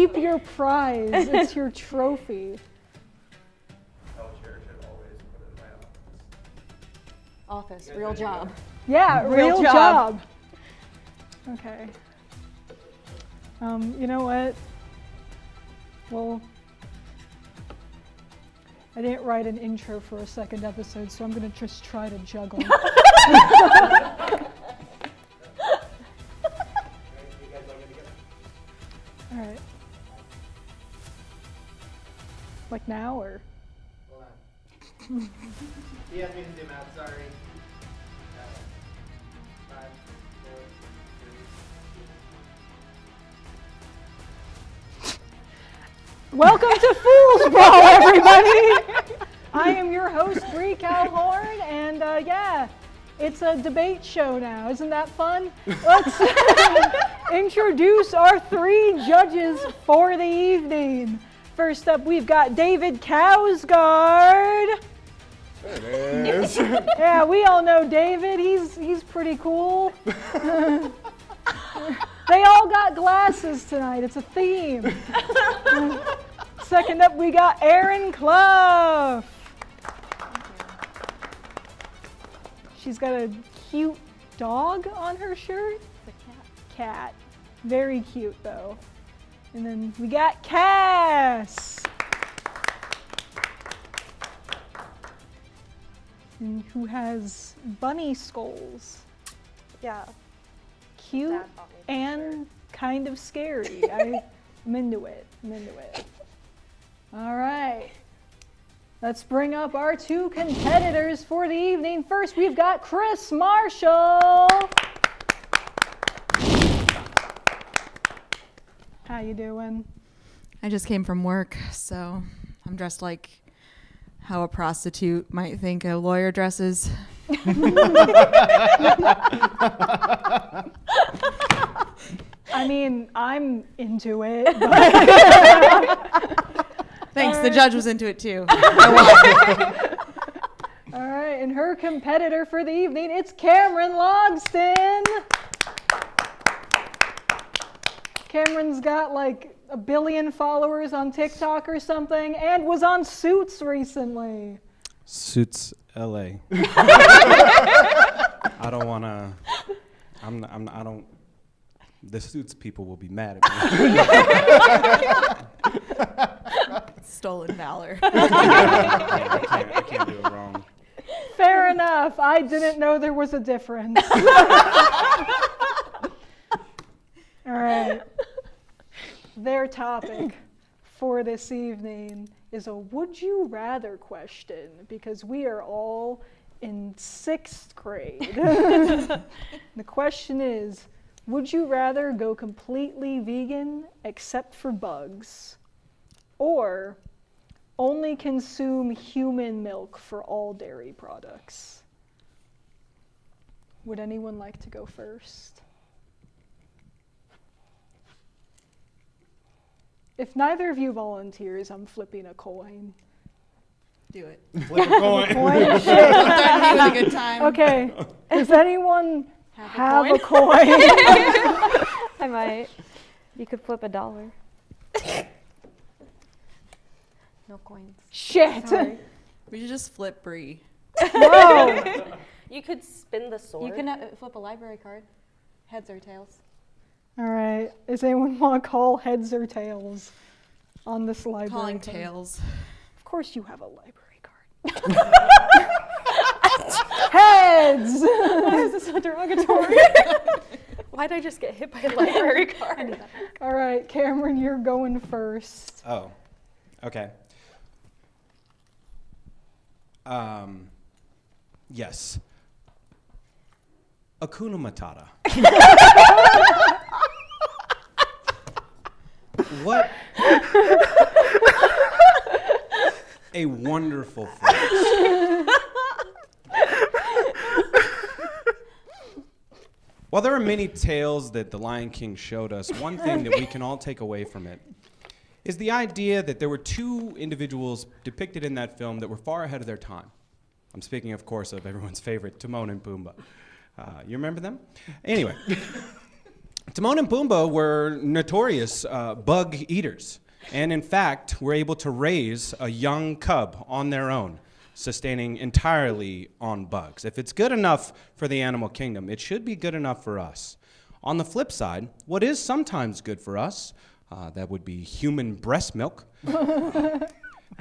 keep your prize. It's your trophy. Office, real job. Yeah, real job. Okay. You know what? Well, I didn't write an intro for a second episode, so I'm gonna just try to juggle. All right. Like now, or? Hold on. You have me to zoom out, sorry. 5, 4, 3. Welcome to Fool's Brawl, everybody! I am your host, Bree Kalhorn, and yeah, it's a debate show now. Isn't that fun? Let's introduce our 3 judges for the evening. First up, we've got David Kousgaard. There it is. Yeah, we all know David. He's pretty cool. They all got glasses tonight. It's a theme. Second up, we got Erin Clough. She's got a cute dog on her shirt. The cat. Cat. Very cute, though. And then we got Cass. And who has bunny skulls. Yeah. Cute and kind of scary. I'm into it. All right. Let's bring up our 2 competitors for the evening. First, we've got Kris Marshall. How you doing? I just came from work, so I'm dressed like how a prostitute might think a lawyer dresses. I mean, I'm into it. Thanks, the judge was into it too. All right, and her competitor for the evening, it's Cameron Logsdon. Cameron's got like 1 billion followers on TikTok or something, and was on Suits recently. Suits LA. I don't want to. I don't. The Suits people will be mad at me. Stolen valor. I can't do it wrong. Fair enough. I didn't know there was a difference. All right. Their topic for this evening is a would you rather question, because we are all in 6th grade. The question is, would you rather go completely vegan except for bugs, or only consume human milk for all dairy products? Would anyone like to go first? If neither of you volunteers, I'm flipping a coin. Do it. Flip a coin. Coin, shit. Have a good time. Okay, does anyone have a coin? I might. You could flip $1. No coins. Shit. Sorry. We should just flip Bree. Whoa. You could spin the sword. You can flip a library card. Heads or tails. All right. Does anyone want to call heads or tails on this library Calling card? tails. Of course you have a library card. Heads! Why is this so derogatory? Why'd I just get hit by a library card? All right, Cameron, you're going first. Oh, okay. Yes. Hakuna Matata. What a wonderful phrase. While there are many tales that the Lion King showed us, one thing that we can all take away from it is the idea that there were 2 individuals depicted in that film that were far ahead of their time. I'm speaking, of course, of everyone's favorite, Timon and Pumbaa. You remember them? Anyway, Timon and Pumbaa were notorious bug eaters, and in fact were able to raise a young cub on their own, sustaining entirely on bugs. If it's good enough for the animal kingdom, it should be good enough for us. On the flip side, what is sometimes good for us, that would be human breast milk,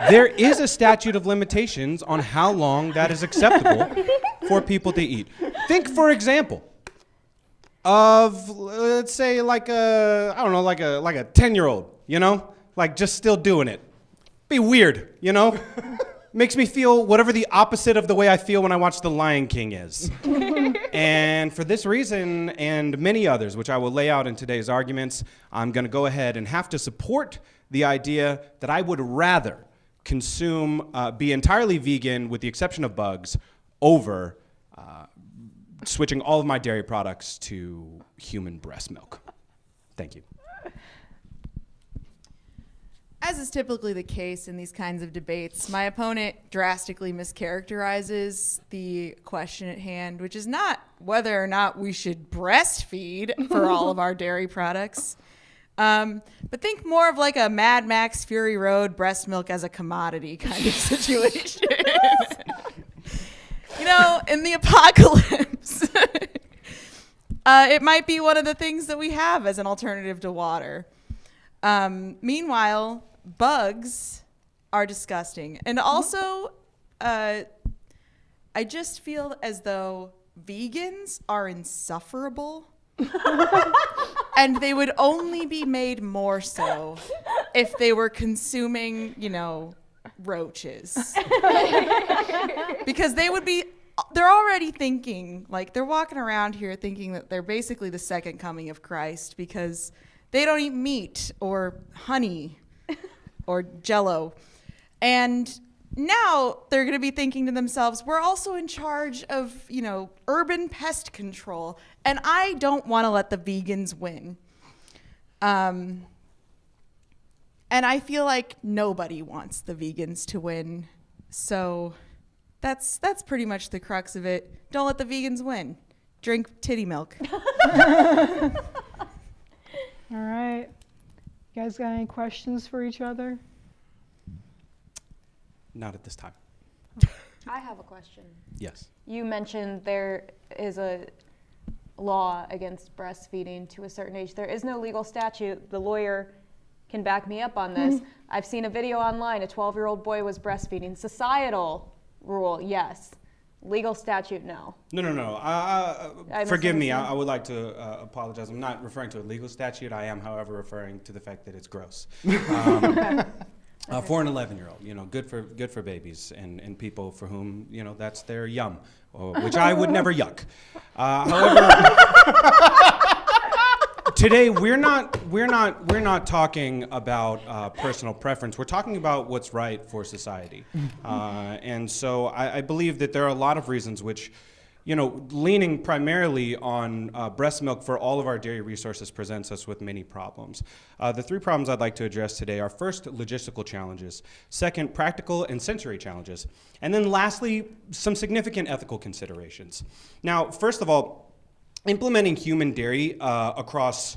there is a statute of limitations on how long that is acceptable for people to eat. Think, for example, of, let's say, like a 10-year-old, you know? Like, just still doing it. Be weird, you know? Makes me feel whatever the opposite of the way I feel when I watch The Lion King is. And for this reason and many others, which I will lay out in today's arguments, I'm going to go ahead and have to support the idea that I would rather be entirely vegan with the exception of bugs over switching all of my dairy products to human breast milk. Thank you. As is typically the case in these kinds of debates, my opponent drastically mischaracterizes the question at hand, which is not whether or not we should breastfeed for all of our dairy products, but think more of like a Mad Max Fury Road breast milk as a commodity kind of situation. You know, in the apocalypse, it might be one of the things that we have as an alternative to water. Meanwhile, bugs are disgusting. And also, I just feel as though vegans are insufferable. And they would only be made more so if they were consuming, you know, roaches. Because they're already thinking, like, they're walking around here thinking that they're basically the second coming of Christ because they don't eat meat or honey or Jell-O. And now they're going to be thinking to themselves, we're also in charge of, you know, urban pest control. And I don't want to let the vegans win. And I feel like nobody wants the vegans to win. So that's pretty much the crux of it. Don't let the vegans win. Drink titty milk. All right. You guys got any questions for each other? Not at this time. I have a question. Yes. You mentioned there is a law against breastfeeding to a certain age. There is no legal statute. The lawyer can back me up on this. I've seen a video online. A 12-year-old boy was breastfeeding. Societal rule, yes. Legal statute, no. No. Forgive me. I would like to apologize. I'm not referring to a legal statute. I am, however, referring to the fact that it's gross. For an 11-year-old, you know, good for babies and people for whom, you know, that's their yum, which I would never yuck. However, today we're not talking about personal preference. We're talking about what's right for society, and so I believe that there are a lot of reasons which, you know, leaning primarily on breast milk for all of our dairy resources presents us with many problems. The three problems I'd like to address today are first, logistical challenges, second, practical and sensory challenges, and then lastly, some significant ethical considerations. Now, first of all, implementing human dairy across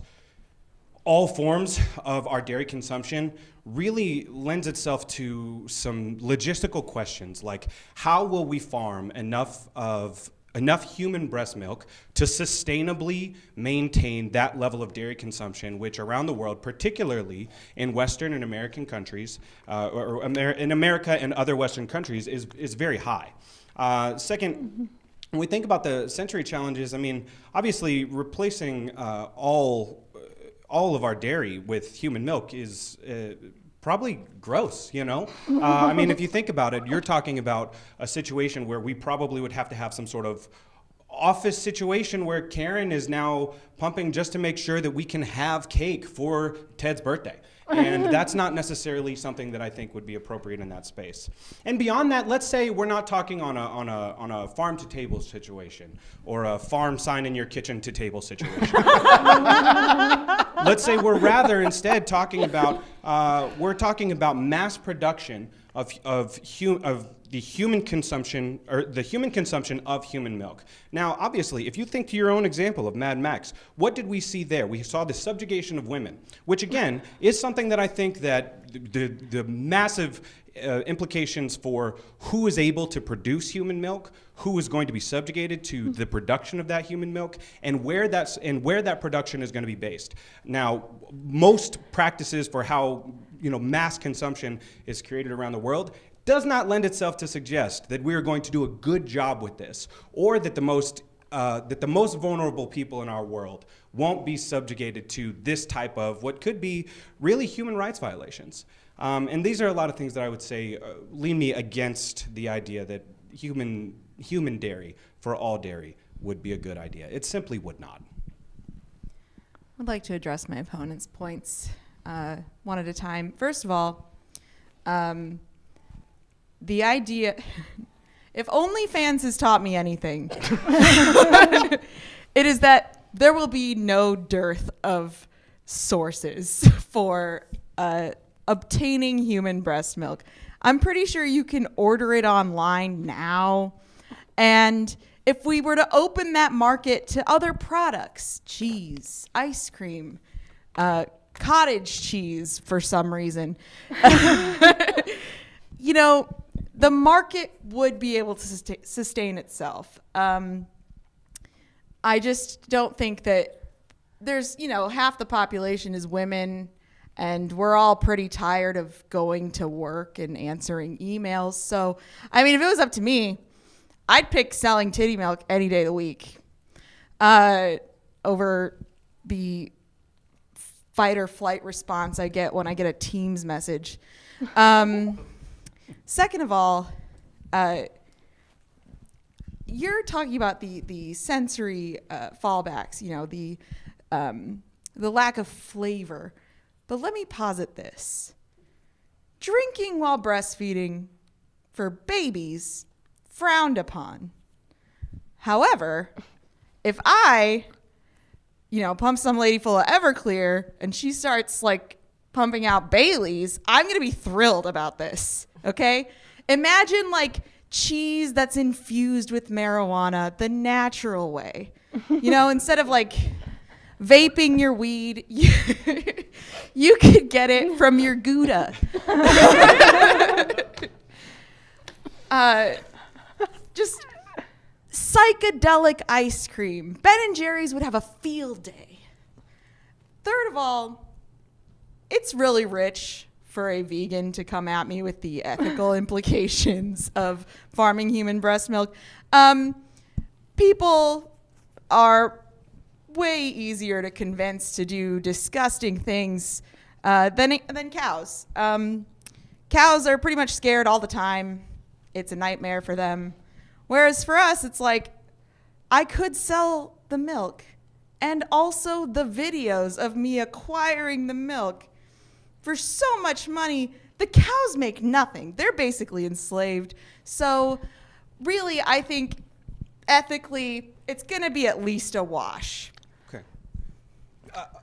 all forms of our dairy consumption really lends itself to some logistical questions like how will we farm enough human breast milk to sustainably maintain that level of dairy consumption, which around the world, particularly in Western and American countries, in America and other Western countries, is very high. Second, when we think about the sensory challenges, I mean, obviously replacing all of our dairy with human milk is probably gross, you know? I mean, if you think about it, you're talking about a situation where we probably would have to have some sort of office situation where Karen is now pumping just to make sure that we can have cake for Ted's birthday. And that's not necessarily something that I think would be appropriate in that space. And beyond that, let's say we're not talking on a farm to table situation or a farm sign in your kitchen to table situation. Let's say we're rather instead talking about mass production of the human consumption of human milk. Now, obviously, if you think to your own example of Mad Max, what did we see there? We saw the subjugation of women, which again is something that I think that the massive implications for who is able to produce human milk, who is going to be subjugated to the production of that human milk, and where that production is going to be based. Now, most practices for how mass consumption is created around the world does not lend itself to suggest that we are going to do a good job with this, or that the most vulnerable people in our world won't be subjugated to this type of what could be really human rights violations. And these are a lot of things that I would say lean me against the idea that human dairy for all dairy would be a good idea. It simply would not. I'd like to address my opponent's points one at a time. First of all, the idea, if OnlyFans has taught me anything, it is that there will be no dearth of sources for obtaining human breast milk. I'm pretty sure you can order it online now. And if we were to open that market to other products, cheese, ice cream, cottage cheese for some reason, the market would be able to sustain itself. I just don't think that there's, half the population is women, and we're all pretty tired of going to work and answering emails. So, if it was up to me, I'd pick selling titty milk any day of the week over the fight or flight response I get when I get a Teams message. Second of all, you're talking about the sensory fallbacks, the lack of flavor. But let me posit this. Drinking while breastfeeding for babies, frowned upon. However, if I, pump some lady full of Everclear and she starts pumping out Baileys, I'm going to be thrilled about this. Okay? Imagine cheese that's infused with marijuana the natural way. Instead of vaping your weed, you could get it from your Gouda. Just psychedelic ice cream. Ben and Jerry's would have a field day. Third of all, it's really rich for a vegan to come at me with the ethical implications of farming human breast milk. People are way easier to convince to do disgusting things than cows. Cows are pretty much scared all the time. It's a nightmare for them. Whereas for us, it's I could sell the milk and also the videos of me acquiring the milk for so much money. The cows make nothing. They're basically enslaved. So really, I think ethically, it's going to be at least a wash. Okay.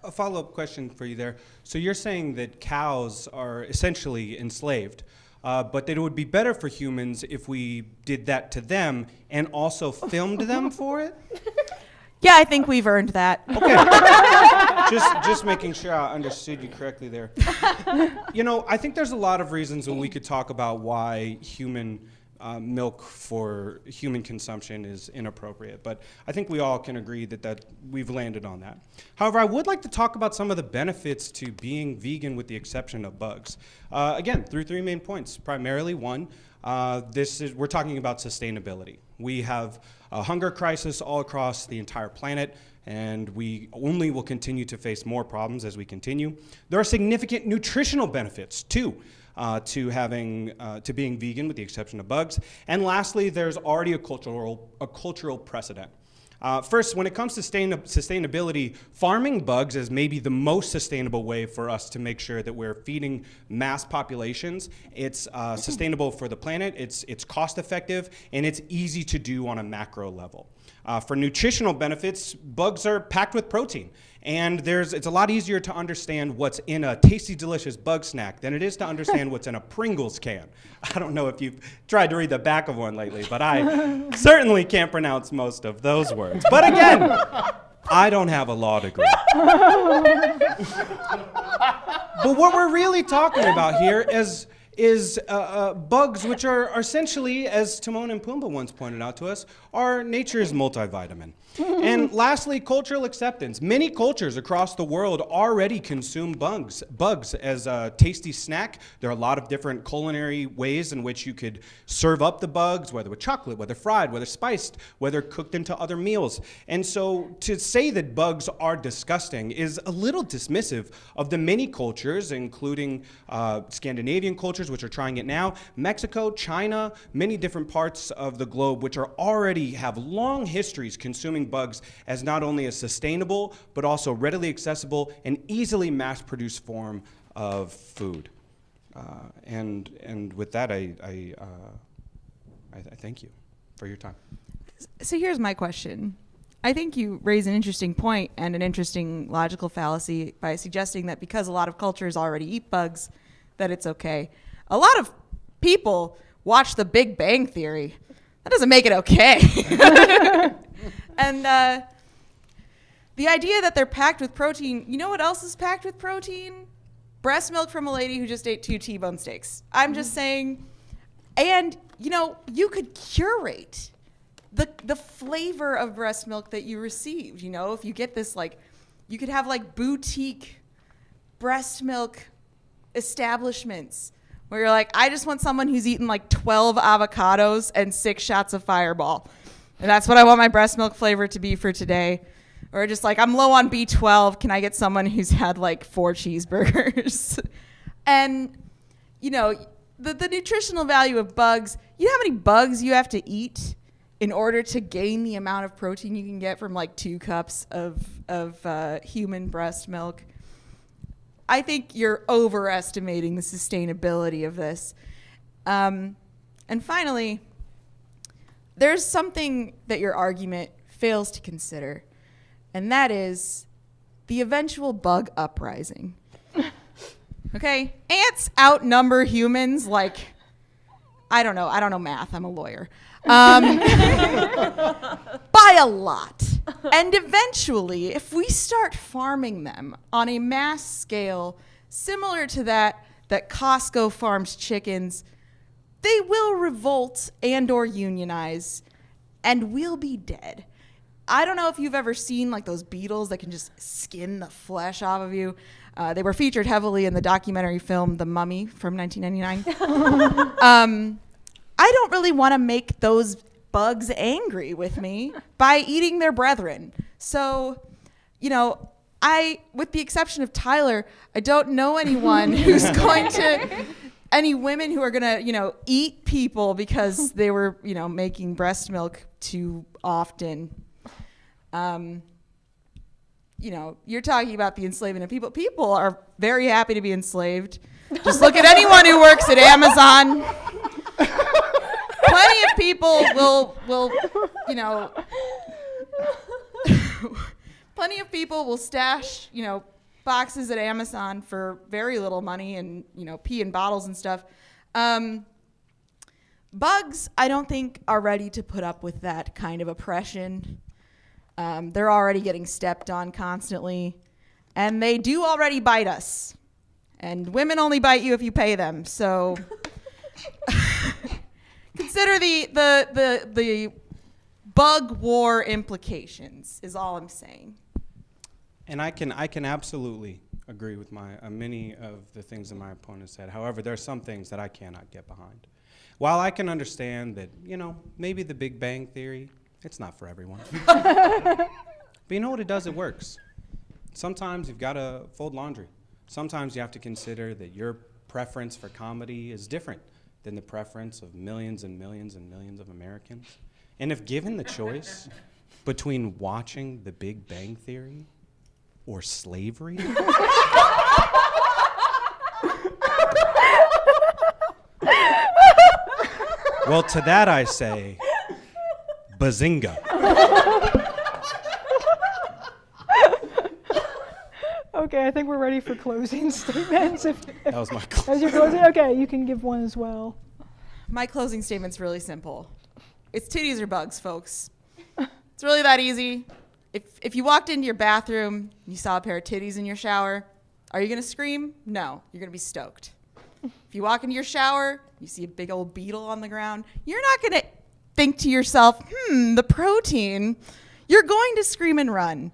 A follow-up question for you there. So you're saying that cows are essentially enslaved, but that it would be better for humans if we did that to them and also filmed them for it? Yeah, I think we've earned that. Okay. just making sure I understood you correctly there. I think there's a lot of reasons when we could talk about why human milk for human consumption is inappropriate, but I think we all can agree that we've landed on that. However, I would like to talk about some of the benefits to being vegan with the exception of bugs. Again, through three main points. Primarily, one, we're talking about sustainability. We have a hunger crisis all across the entire planet, and we only will continue to face more problems as we continue. There are significant nutritional benefits, too, to being vegan with the exception of bugs. And lastly, there's already a cultural precedent. First, when it comes to sustainability, farming bugs is maybe the most sustainable way for us to make sure that we're feeding mass populations. It's sustainable for the planet, it's cost effective, and it's easy to do on a macro level. For nutritional benefits, bugs are packed with protein. And it's a lot easier to understand what's in a tasty, delicious bug snack than it is to understand what's in a Pringles can. I don't know if you've tried to read the back of one lately, but I certainly can't pronounce most of those words. But again, I don't have a law degree. But what we're really talking about here is bugs, which are essentially, as Timon and Pumbaa once pointed out to us, are nature's multivitamin. And lastly, cultural acceptance. Many cultures across the world already consume bugs as a tasty snack. There are a lot of different culinary ways in which you could serve up the bugs, whether with chocolate, whether fried, whether spiced, whether cooked into other meals. And so to say that bugs are disgusting is a little dismissive of the many cultures, including Scandinavian cultures, which are trying it now, Mexico, China, many different parts of the globe, which are already have long histories consuming bugs as not only a sustainable, but also readily accessible and easily mass-produced form of food. And with that, I thank you for your time. So here's my question. I think you raise an interesting point and an interesting logical fallacy by suggesting that because a lot of cultures already eat bugs, that it's okay. A lot of people watch The Big Bang Theory. That doesn't make it okay. And the idea that they're packed with protein, you know what else is packed with protein? Breast milk from a lady who just ate 2 T-bone steaks. I'm just saying, and you could curate the flavor of breast milk that you received. If you get this, you could have boutique breast milk establishments where you're like, I just want someone who's eaten 12 avocados and 6 shots of Fireball. And that's what I want my breast milk flavor to be for today. Or just I'm low on B12. Can I get someone who's had 4 cheeseburgers? And, the nutritional value of bugs, you know how many bugs you have to eat in order to gain the amount of protein you can get from 2 cups of human breast milk? I think you're overestimating the sustainability of this. And finally, there's something that your argument fails to consider, and that is the eventual bug uprising. Okay? Ants outnumber humans I don't know math, I'm a lawyer. By a lot. And eventually, if we start farming them on a mass scale similar to that Costco farms chickens, they will revolt and or unionize, and we'll be dead. I don't know if you've ever seen those beetles that can just skin the flesh off of you. They were featured heavily in the documentary film The Mummy from 1999. I don't really want to make those bugs angry with me by eating their brethren. So, with the exception of Tyler, I don't know anyone who's going to, any women who are going to, eat people because they were, making breast milk too often. You're talking about the enslavement of people. People are very happy to be enslaved. Just look at anyone who works at Amazon. Plenty of people will plenty of people will stash, boxes at Amazon for very little money and, pee in bottles and stuff. Bugs, I don't think, are ready to put up with that kind of oppression. They're already getting stepped on constantly, and they do already bite us. And women only bite you if you pay them, so consider the bug war implications is all I'm saying. And I can absolutely agree with many of the things that my opponent said. However, there are some things that I cannot get behind. While I can understand that, maybe the Big Bang Theory, it's not for everyone. But you know what it does? It works. Sometimes you've got to fold laundry. Sometimes you have to consider that your preference for comedy is different than the preference of millions and millions and millions of Americans. And if given the choice between watching The Big Bang Theory or slavery, well, to that I say, Bazinga. Okay, I think we're ready for closing statements. If That was my as you're closing, okay, you can give one as well. My closing statement's really simple. It's titties or bugs, folks. It's really that easy. If you walked into your bathroom and you saw a pair of titties in your shower, are you going to scream? No, you're going to be stoked. If you walk into your shower, you see a big old beetle on the ground, you're not going to think to yourself, the protein. You're going to scream and run.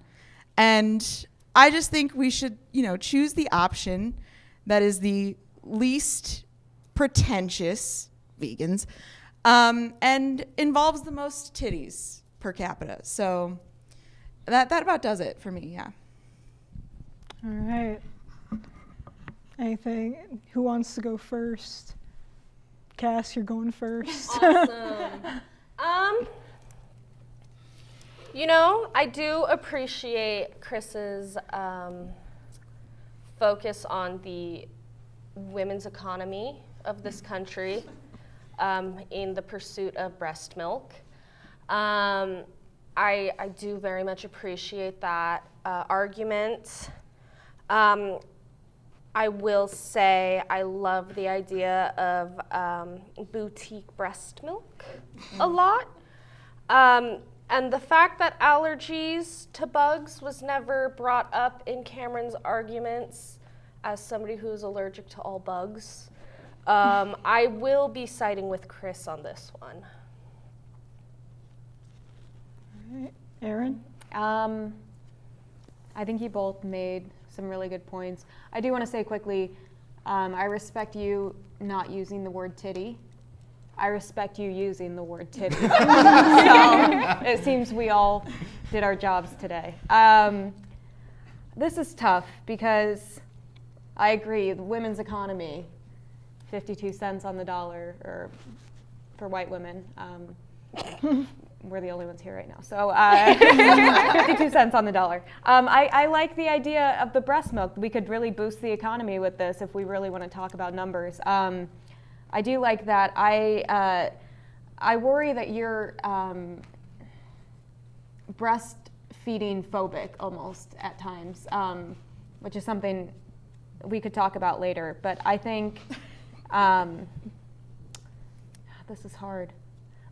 And I just think we should, choose the option that is the least pretentious, vegans, and involves the most titties per capita. So that about does it for me, yeah. All right. Anything? Who wants to go first? Cass, you're going first. Awesome. I do appreciate Kris's focus on the women's economy of this country in the pursuit of breast milk. I do very much appreciate that argument. I will say I love the idea of boutique breast milk a lot. And the fact that allergies to bugs was never brought up in Cameron's arguments as somebody who's allergic to all bugs. I will be siding with Kris on this one. All right. Erin? I think you both made some really good points. I do want to say quickly, I respect you not using the word titty. I respect you using the word titty. So it seems we all did our jobs today. This is tough because I agree, the women's economy, 52 cents on the dollar, or for white women. We're the only ones here right now. So 52 cents on the dollar. I like the idea of the breast milk. We could really boost the economy with this if we really want to talk about numbers. I do like that. I worry that you're breastfeeding phobic almost at times, which is something we could talk about later. But I think this is hard.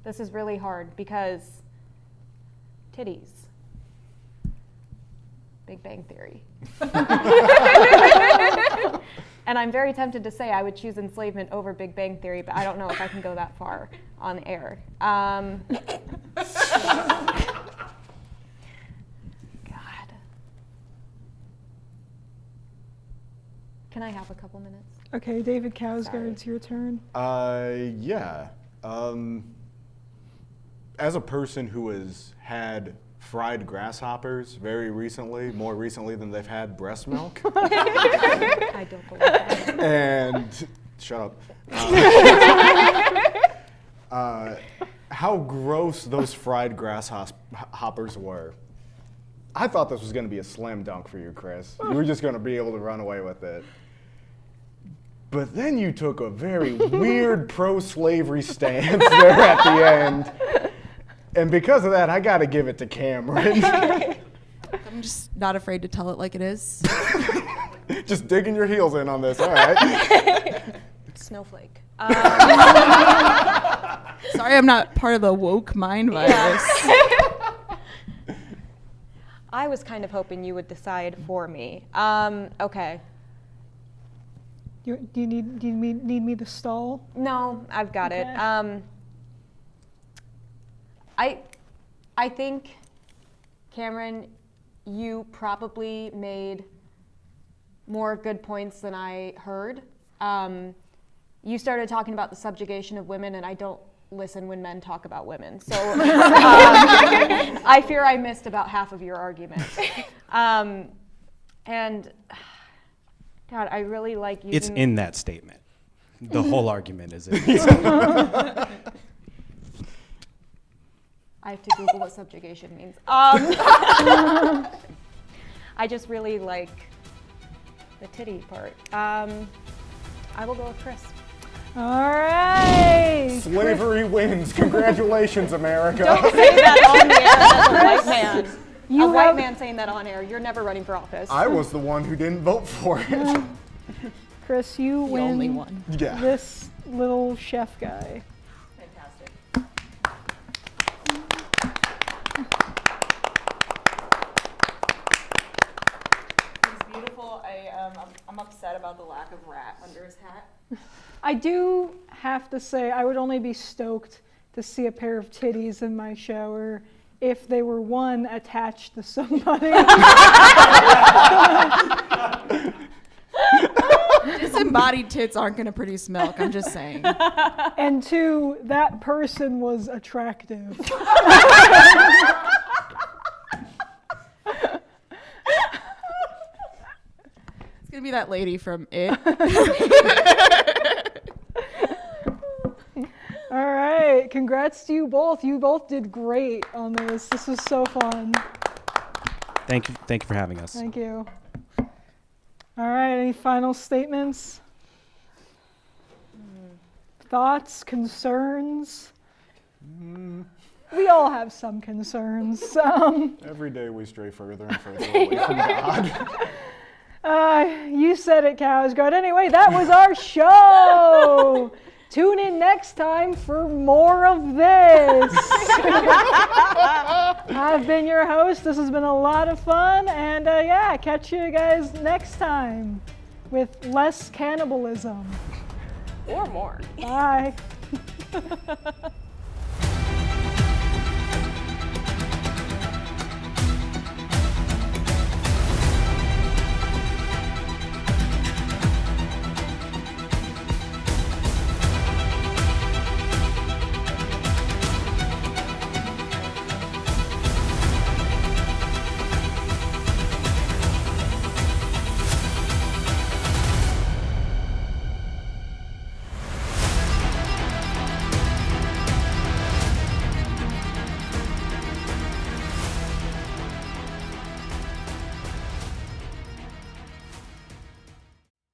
This is really hard because titties. Big Bang Theory. And I'm very tempted to say I would choose enslavement over Big Bang Theory, but I don't know if I can go that far on air. God. Can I have a couple minutes? Okay, David Kousgaard, it's your turn. Yeah. As a person who has had fried grasshoppers very recently, more recently than they've had breast milk. I don't believe that. And shut up. How gross those fried grasshoppers were. I thought this was going to be a slam dunk for you, Kris. You were just going to be able to run away with it. But then you took a very weird pro-slavery stance there at the end. And because of that, I got to give it to Cameron. I'm just not afraid to tell it like it is. Just digging your heels in on this, all right. Snowflake. Sorry, I'm not part of the woke mind virus. I was kind of hoping you would decide for me. Okay. Do you need me to stall? No, I've got Okay. it. I think, Cameron, you probably made more good points than I heard. You started talking about the subjugation of women, and I don't listen when men talk about women. So I fear I missed about half of your argument. And God, I really like using... It's in that statement. The whole argument is in it. I have to Google what subjugation means. I just really like the titty part. I will go with Kris. All right. Slavery wins. Congratulations, America. Don't say that on air as a white man. You A white have- man saying that on air. You're never running for office. I was the one who didn't vote for it. Chris, you The win only one. Yeah. this little chef guy. Fantastic. He's beautiful. I'm upset about the lack of rat under his hat. I do have to say, I would only be stoked to see a pair of titties in my shower if they were one attached to somebody. Disembodied tits aren't going to produce milk. I'm just saying. And two, that person was attractive. It's going to be that lady from It. All right, congrats to you both. You both did great on this. This was so fun. Thank you for having us. Thank you. All right, any final statements? Thoughts, concerns? We all have some concerns. Every day we stray further and further away from God. You said it, Kousgaard. Anyway, that was our show. Tune in next time for more of this. I've been your host. This has been a lot of fun. And yeah, catch you guys next time with less cannibalism. Or more. Bye.